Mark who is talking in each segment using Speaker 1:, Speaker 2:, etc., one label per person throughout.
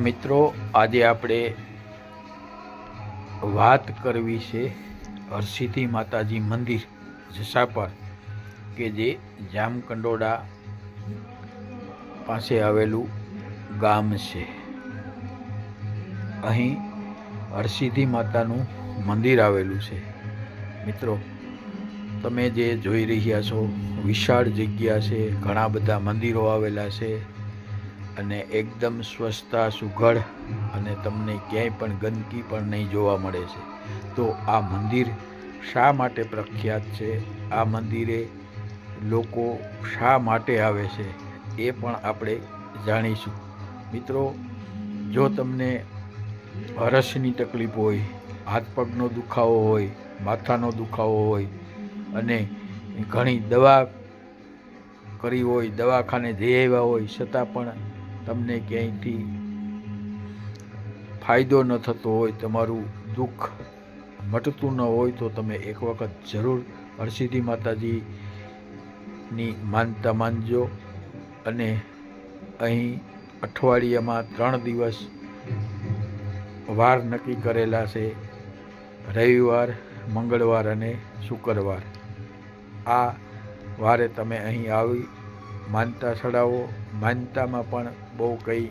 Speaker 1: મિત્રો, આજે આપણે વાત કરવી છે હરસિદ્ધિ માતાજી મંદિર જસાપર કે જે જામકંડોળા પાસે આવેલું ગામ છે. અહીં હરસિદ્ધિ માતાનું મંદિર આવેલું છે. મિત્રો, તમે જે જોઈ રહ્યા છો વિશાળ જગ્યા છે, ઘણા બધા મંદિરો આવેલા છે અને એકદમ સ્વચ્છતા સુઘડ અને તમને ક્યાંય પણ ગંદકી પણ નહીં જોવા મળે છે. તો આ મંદિર શા માટે પ્રખ્યાત છે, આ મંદિરે લોકો શા માટે આવે છે એ પણ આપણે જાણીશું. મિત્રો, જો તમને હરસની તકલીફ હોય, હાથ પગનો દુખાવો હોય, માથાનો દુખાવો હોય અને ઘણી દવા કરી હોય, દવાખાને જઈ આવ્યા હોય છતાં પણ તમને ક્યાંયથી ફાયદો ન થતો હોય, તમારું દુઃખ મટતું ન હોય, તો તમે એક વખત જરૂર હરસિદ્ધિ માતાજીની માનતા માનજો. અને અહીં અઠવાડિયામાં 3 દિવસ વાર નક્કી કરેલા છે, રવિવાર, મંગળવાર અને શુક્રવાર. આ વારે તમે અહીં આવી માનતા ચડાવો. માનતામાં પણ બહુ કંઈ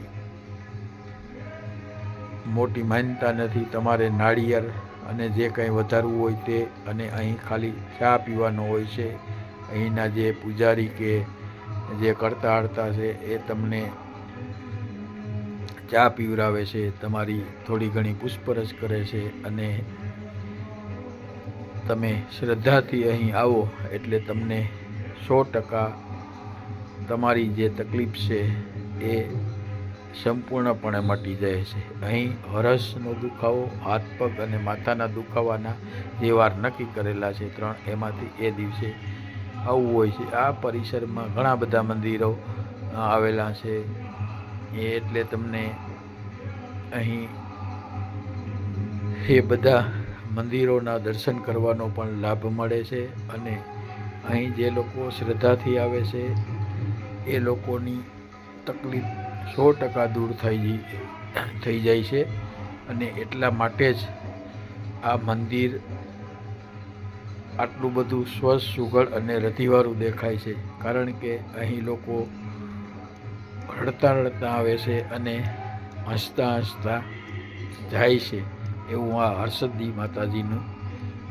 Speaker 1: મોટી માનતા નથી. તમારે નાળિયેર અને જે કંઈ વધારવું હોય તે, અને અહીં ખાલી ચા પીવાનો હોય છે. અહીંના જે પૂજારી કે જે કરતા હરતા છે એ તમને ચા પીવરાવે છે, તમારી થોડી ઘણી પૂછપરછ કરે છે અને તમે શ્રદ્ધાથી અહીં આવો એટલે તમને 100% તમારી જે તકલીફ છે એ સંપૂર્ણપણે મટી જાય છે. અહીં હરસનો દુખાવો, હાથ પગ અને માથાના દુખાવાના જે વાર નક્કી કરેલા છે 3, એમાંથી એ દિવસે આવવું હોય છે. આ પરિસરમાં ઘણા બધા મંદિરો આવેલા છે, એટલે તમને અહીં એ બધા મંદિરોના દર્શન કરવાનો પણ લાભ મળે છે. અને અહીં જે લોકો શ્રદ્ધાથી આવે છે એ લોકોની તકલીફ 100% દૂર થઈ જાય છે. અને એટલા માટે જ આ મંદિર આટલું બધું સ્વચ્છ, સુઘડ અને રતિવાળું દેખાય છે, કારણ કે અહીં લોકો રડતા રડતા આવે છે અને હસતા હસતા જાય છે. એવું આ હરસિદ્ધિ માતાજીનું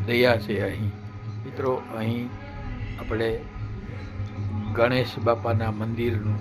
Speaker 1: દયા છે અહીં. મિત્રો, અહીં આપણે ગણેશ બાપાના મંદિરનું